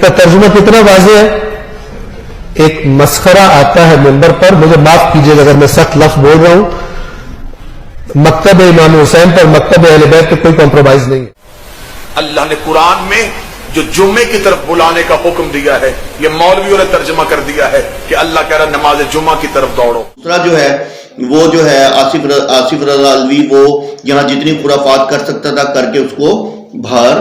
کا ترجمہ کتنا واضح ہے. ایک مسخرہ آتا ہے منبر پر, مجھے معاف کیجیے اگر میں سخت لفظ بول رہا ہوں, مکتب امام حسین پر مکتب اہل بیت پہ کوئی کمپرومائز نہیں ہے. اللہ نے قرآن میں جو جمعے کی طرف بلانے کا حکم دیا ہے, یہ مولویوں نے ترجمہ کر دیا ہے کہ اللہ کہہ رہا نماز جمعہ کی طرف دوڑو. دوسرا جو ہے وہ جو ہے آصف رضا الوی, وہ یہاں جتنی خرافات کر سکتا تھا کر کے اس کو باہر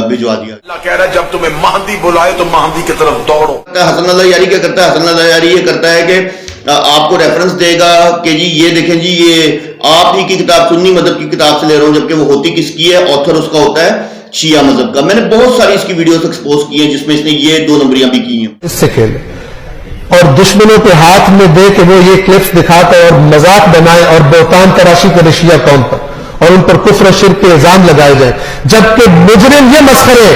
بھجوا دیا. اللہ کہہ رہا ہے جب تمہیں مہدی بلائے تو مہدی کی طرف دوڑو. حسن اللہ یاری کیا کرتا ہے؟ حسن اللہ یاری یہ کرتا ہے کہ آپ کو ریفرنس دے گا کہ جی یہ دیکھیں جی یہ آپ ہی کی کتاب سنی مذہب کی کتاب سے لے رہا ہوں, جبکہ وہ ہوتی کس کی ہے؟ آتھر اس کا ہوتا ہے شیعہ مذہب کا. میں نے بہت ساری اس کی ویڈیوز ایکسپوز کی ہیں جس میں اس نے یہ 2 نمبریاں بھی کی ہیں. اس سے کھیلے اور دشمنوں کے ہاتھ میں دے کہ وہ یہ کلپس دکھاتا اور مذاق بنائے اور بہتان تراشی کرے شیعہ قوم پر اور ان پر کفر و شرک کے الزام لگائے جائیں, جبکہ مجرم یہ مسخرے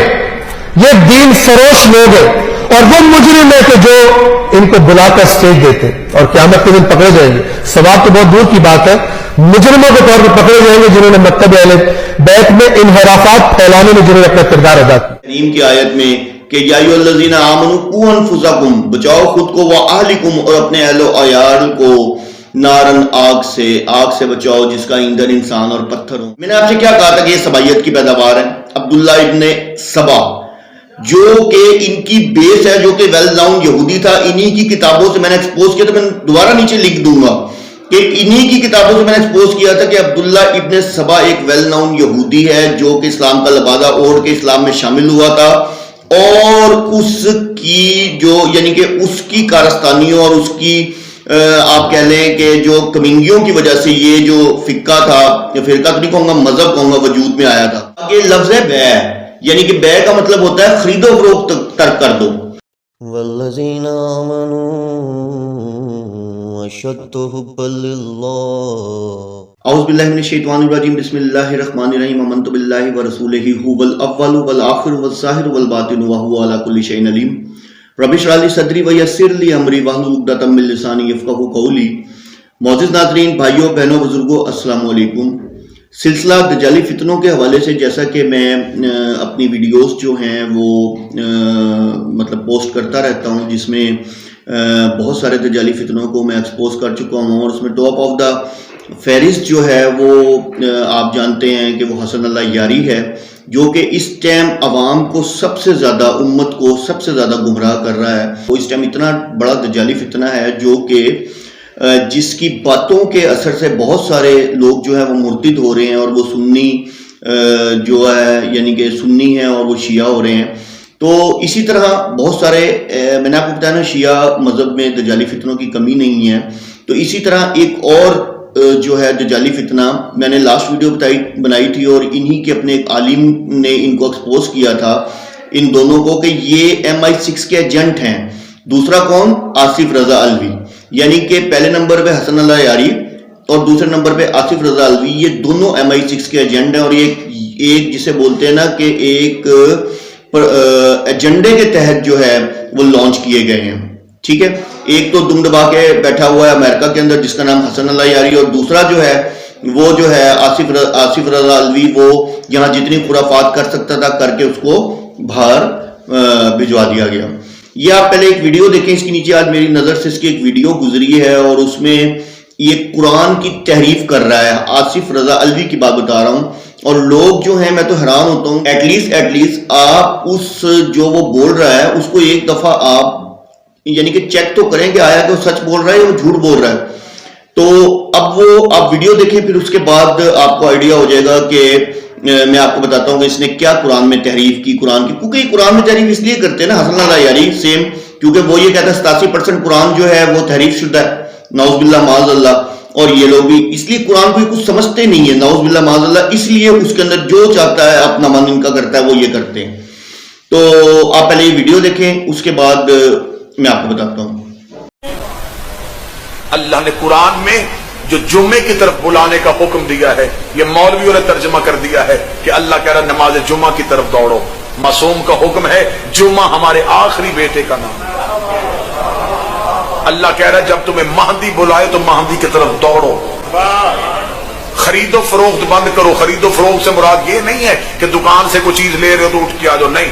یہ دین فروش لوگ ہیں اور وہ مجرم ہے کہ جو ان کو بلا کر اسٹیج دیتے اور قیامت کے دن پکڑے جائیں گے. ثواب تو بہت دور کی بات ہے, مجرموں کے طور پر پکڑے جائیں گے جنہوں نے مکتب اہل بیت میں انحرافات پھیلانے میں جنہوں نے اپنا کردار ادا کیا. کریم کی آیت میں کہ یا ایھا الذین آمنوا قوا انفسکم, بچاؤ خود کو, واہلکم, اور اپنے اہل و عیال کو, نارن, آگ سے بچاؤ جس کا ایندھن انسان اور پتھر ہو. میں نے آپ سے کیا کہا تھا کہ یہ سبائیت کی پیداوار ہے. عبداللہ ابن سبا جو کہ ان کی بیس ہے, جو کہ ویل ناؤن یہودی تھا, انہی کی کتابوں سے میں نے ایکسپوز کیا تھا. میں دوبارہ نیچے لکھ دوں گا کہ انہی کی کتابوں سے میں نے ایکسپوز کیا تھا کہ عبداللہ ابن سبا ایک ویل ناؤن یہودی ہے جو کہ اسلام کا لبادہ اوڑھ کے اسلام میں شامل ہوا تھا, اور اس کی جو یعنی کہ اس کی کارستانیوں اور اس کی آپ کہہ لیں کہ جو کمینگیوں کی وجہ سے یہ جو فقہ تھا, فرقہ تو نہیں کہوں گا, مذہب کہوں گا, وجود میں آیا تھا. آگے لفظ ہے بیع, یعنی کہ بیع کا مطلب ہوتا ہے خرید و فروخت ترک کر دو. والذین آمنوا اشد حبا للہ. اعوذ باللہ من الشیطان الرجیم. بسم اللہ الرحمن الرحیم. آمنت باللہ ورسولہ هو الاول والآخر والظاہر والباطن وهو علی کل شیء علیم. رب اشرح لی صدری ویسر لی امری واحلل عقدۃ من لسانی یفقہوا قولی. معزز ناظرین, بھائیوں, بہنوں, بزرگوں, السلام علیکم. سلسلہ دجالی فتنوں کے حوالے سے جیسا کہ میں اپنی ویڈیوز جو ہیں وہ مطلب پوسٹ کرتا رہتا ہوں, جس میں بہت سارے دجالی فتنوں کو میں ایکسپوز کر چکا ہوں, اور اس میں ٹاپ آف دا فہرست جو ہے وہ آپ جانتے ہیں کہ وہ حسن اللہ یاری ہے, جو کہ اس ٹائم عوام کو سب سے زیادہ, امت کو سب سے زیادہ گمراہ کر رہا ہے. وہ اس ٹائم اتنا بڑا دجالی فتنہ ہے جو کہ جس کی باتوں کے اثر سے بہت سارے لوگ جو ہیں وہ مرتد ہو رہے ہیں, اور وہ سنی جو ہے یعنی کہ سنی ہیں اور وہ شیعہ ہو رہے ہیں. تو اسی طرح بہت سارے, میں نے آپ کو بتایا نا, شیعہ مذہب میں دجالی فتنوں کی کمی نہیں ہے. تو اسی طرح ایک اور جو ہے دجالی فتنہ میں نے لاسٹ ویڈیو بنائی تھی, اور انہی کے اپنے ایک عالم نے ان کو ایکسپوز کیا تھا, ان دونوں کو, کہ یہ MI6 کے ایجنٹ ہیں. دوسرا کون؟ آصف رضا الوی. یعنی کہ پہلے نمبر پہ حسن اللہ یاری اور دوسرے نمبر پہ آصف رضا الوی, یہ دونوں MI6 کے ایجنٹ ہیں. اور ایک جسے بولتے ہیں نا کہ ایک ایجنڈے کے تحت جو ہے وہ لانچ کیے گئے ہیں. ٹھیک ہے, ایک تو دم دبا کے بیٹھا ہوا ہے امریکہ کے اندر جس کا نام حسن اللہ یاری, اور دوسرا جو ہے وہ جو ہے آصف رضا الوی, وہ یہاں جتنی خرافات کر سکتا تھا کر کے اس کو باہر بھجوا دیا گیا. یہ آپ پہلے ایک ویڈیو دیکھیں, اس کی نیچے آج میری نظر سے اس کی ایک ویڈیو گزری ہے, اور اس میں یہ قرآن کی تحریف کر رہا ہے. آصف رضا الوی کی بات بتا رہا ہوں, اور لوگ جو ہیں میں تو حیران ہوتا ہوں. ایٹ لیسٹ آپ اس جو وہ بول رہا ہے اس کو ایک دفعہ آپ یعنی کہ چیک تو کریں کہ آیا کہ وہ سچ بول رہا ہے یا وہ جھوٹ بول رہا ہے. تو اب وہ آپ ویڈیو دیکھیں, پھر اس کے بعد آپ کو آئیڈیا ہو جائے گا کہ میں آپ کو بتاتا ہوں کہ اس نے کیا قرآن میں تحریف کی. قرآن کی, کیونکہ قرآن میں تحریف اس لیے کرتے ہیں نا حسن اللہ یاری سیم, کیونکہ وہ یہ کہتا ہے 87% قرآن جو ہے وہ تحریف شدہ ہے, نعوذ باللہ معاذ اللہ. اور یہ لوگ بھی اس لیے قرآن کو کچھ سمجھتے نہیں ہیں, نعوذ باللہ معاذ اللہ, اس لیے اس کے اندر جو چاہتا ہے اپنا من ان کا کرتا ہے وہ یہ کرتے ہیں. تو آپ پہلے یہ ویڈیو دیکھیں, اس کے بعد میں آپ کو بتاتا ہوں. اللہ نے قرآن میں جو جمعے کی طرف بلانے کا حکم دیا ہے, یہ مولویوں نے ترجمہ کر دیا ہے کہ اللہ کہہ رہا نماز جمعہ کی طرف دوڑو. معصوم کا حکم ہے, جمعہ ہمارے آخری بیٹے کا نام ہے. اللہ کہہ رہا ہے جب تمہیں مہدی بلائے تو مہدی کی طرف دوڑو. خرید و فروخت بند کرو. خرید و فروخت سے مراد یہ نہیں ہے کہ دکان سے کوئی چیز لے رہے ہو تو اٹھ کے آ جاؤ, نہیں.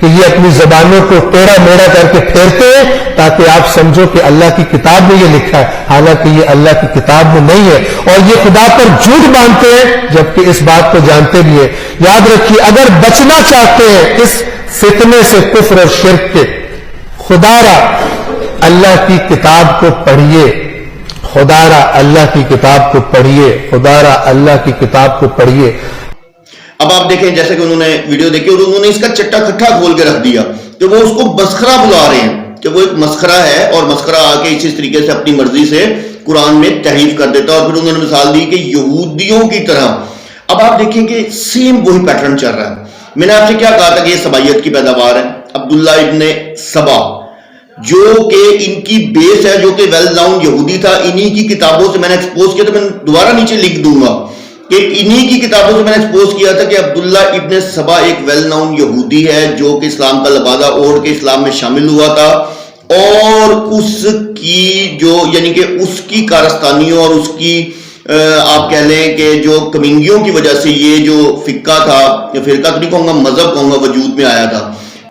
کہ یہ اپنی زبانوں کو ٹیڑھا میڑا کر کے پھیرتے ہیں تاکہ آپ سمجھو کہ اللہ کی کتاب میں یہ لکھا ہے، حالانکہ یہ اللہ کی کتاب میں نہیں ہے، اور یہ خدا پر جھوٹ باندھتے ہیں جبکہ اس بات کو جانتے بھی ہیں۔ یاد رکھیے، اگر بچنا چاہتے ہیں اس فتنے سے، کفر اور شرک کے، خدا را اللہ کی کتاب کو پڑھیے، خدا را اللہ کی کتاب کو پڑھیے، خدا را اللہ کی کتاب کو پڑھیے۔ اب آپ دیکھیں جیسے کہ انہوں نے ویڈیو دیکھی اور انہوں نے اس کا چٹا کھٹا کھول کے رکھ دیا کہ وہ اس کو مسخرہ بلا رہے ہیں، کہ وہ ایک مسخرہ ہے، اور مسخرہ آ کے اس طریقے سے اپنی مرضی سے قرآن میں تحریف کر دیتا ہے، اور پھر انہوں نے مثال دی کہ یہودیوں کی طرح۔ اب آپ دیکھیں کہ سیم وہی پیٹرن چل رہا ہے۔ میں نے آپ سے کیا کہا تھا کہ یہ سبائیت کی پیداوار ہے، عبداللہ ابن سبا جو کہ ان کی بیس ہے، جو کہ ویل ناؤن یہودی تھا، انہی کی کتابوں سے میں نے ایکسپوز کیا، تو میں دوبارہ نیچے لکھ دوں گا کہ انہی کی کتابوں سے میں نے ایکسپوز کیا تھا کہ عبداللہ ابن سبا ایک ویل ناؤن یہودی ہے جو کہ اسلام کا لبادہ اوڑھ کے اسلام میں شامل ہوا تھا، اور اس کی جو یعنی کہ اس کی کارستانیوں اور اس کی آپ کہہ لیں کہ جو کمینگیوں کی وجہ سے یہ جو فقہ تھا، یا فرقہ تو نہیں کہوں گا، مذہب کہوں گا، وجود میں آیا تھا۔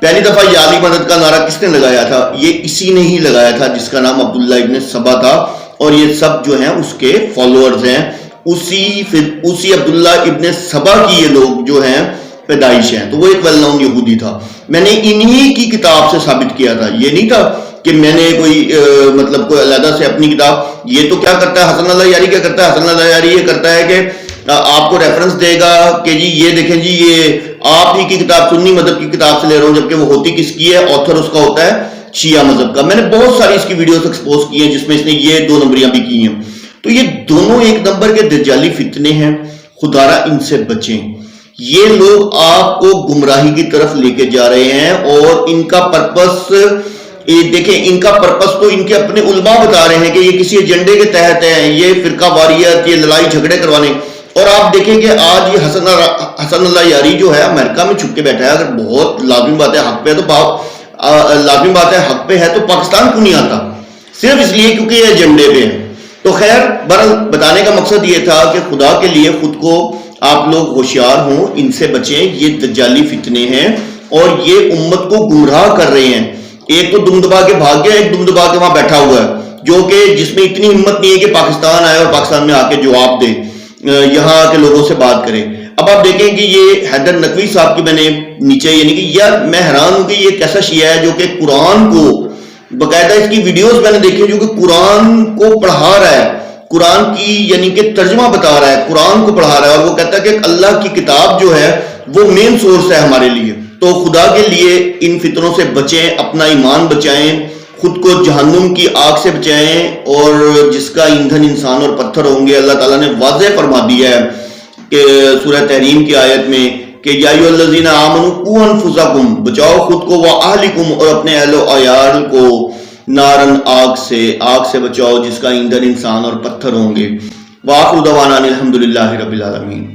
پہلی دفعہ یا علی مدد کا نعرہ کس نے لگایا تھا؟ یہ اسی نے ہی لگایا تھا جس کا نام عبداللہ ابن سبا تھا، اور یہ سب جو ہیں اس کے فالوورز ہیں، اسی عبداللہ ابن سبا کی یہ لوگ جو ہیں پیدائش ہیں، تو وہ ایک ویل ناؤن یہودی تھا۔ میں نے انہی کی کتاب سے ثابت کیا تھا، یہ نہیں تھا کہ میں نے کوئی مطلب کوئی علیحدہ سے اپنی کتاب۔ یہ تو کیا کرتا ہے حسن اللہ یاری، کیا کرتا ہے حسن اللہ یاری؟ یہ کرتا ہے کہ آپ کو ریفرنس دے گا کہ جی یہ دیکھیں جی یہ آپ ہی کی کتاب، سنی مذہب کی کتاب سے لے رہا ہوں، جبکہ وہ ہوتی کس کی ہے؟ آتھر اس کا ہوتا ہے شیعہ مذہب کا۔ میں نے بہت ساری اس کی ویڈیوز ایکسپوز کی ہیں جس میں اس نے یہ 2 نمبریاں بھی کی ہیں۔ تو یہ دونوں ایک نمبر کے دجالی فتنے ہیں، خدارہ ان سے بچیں۔ یہ لوگ آپ کو گمراہی کی طرف لے کے جا رہے ہیں، اور ان کا پرپس دیکھیں، ان کا پرپس تو ان کے اپنے علماء بتا رہے ہیں کہ یہ کسی ایجنڈے کے تحت ہیں، یہ فرقہ واریت، یہ لڑائی جھگڑے کروانے۔ اور آپ دیکھیں کہ آج یہ حسن اللہ یاری جو ہے امریکہ میں چھپ کے بیٹھا ہے، اگر بہت لازمی بات ہے حق پہ تو لازمی بات ہے حق پہ ہے تو پاکستان کیوں نہیں آتا؟ صرف اس لیے کیونکہ یہ ایجنڈے پہ ہے۔ تو خیر بہرحال بتانے کا مقصد یہ تھا کہ خدا کے لیے خود کو آپ لوگ ہوشیار ہوں، ان سے بچیں، یہ دجالی فتنے ہیں اور یہ امت کو گمراہ کر رہے ہیں۔ ایک تو دم دبا کے بھاگ گیا، ایک دم دبا کے وہاں بیٹھا ہوا ہے، جو کہ جس میں اتنی ہمت نہیں ہے کہ پاکستان آئے اور پاکستان میں آ کے جواب دے، یہاں کے لوگوں سے بات کرے۔ اب آپ دیکھیں کہ یہ حیدر نقوی صاحب کی میں نے نیچے یعنی کہ یار میں حیران ہوں کہ یہ کیسا شیعہ ہے جو کہ قرآن کو باقاعدہ اس کی ویڈیوز میں نے دیکھی جو کہ قرآن کو پڑھا رہا ہے، قرآن کی یعنی کہ ترجمہ بتا رہا ہے، قرآن کو پڑھا رہا ہے، اور وہ کہتا ہے کہ اللہ کی کتاب جو ہے وہ مین سورس ہے ہمارے لیے۔ تو خدا کے لیے ان فتنوں سے بچیں، اپنا ایمان بچائیں، خود کو جہنم کی آگ سے بچائیں، اور جس کا ایندھن انسان اور پتھر ہوں گے۔ اللہ تعالیٰ نے واضح فرما دیا ہے کہ سورہ تحریم کی آیت میں کہ یا ایھا الذین آمنوا قوا انفسکم، بچاؤ خود کو، واہلکم، اور اپنے اہل و عیال کو، نارن، آگ سے بچاؤ جس کا ایندھن انسان اور پتھر ہوں گے۔ وآخر دعوانا الحمدللہ رب العالمین۔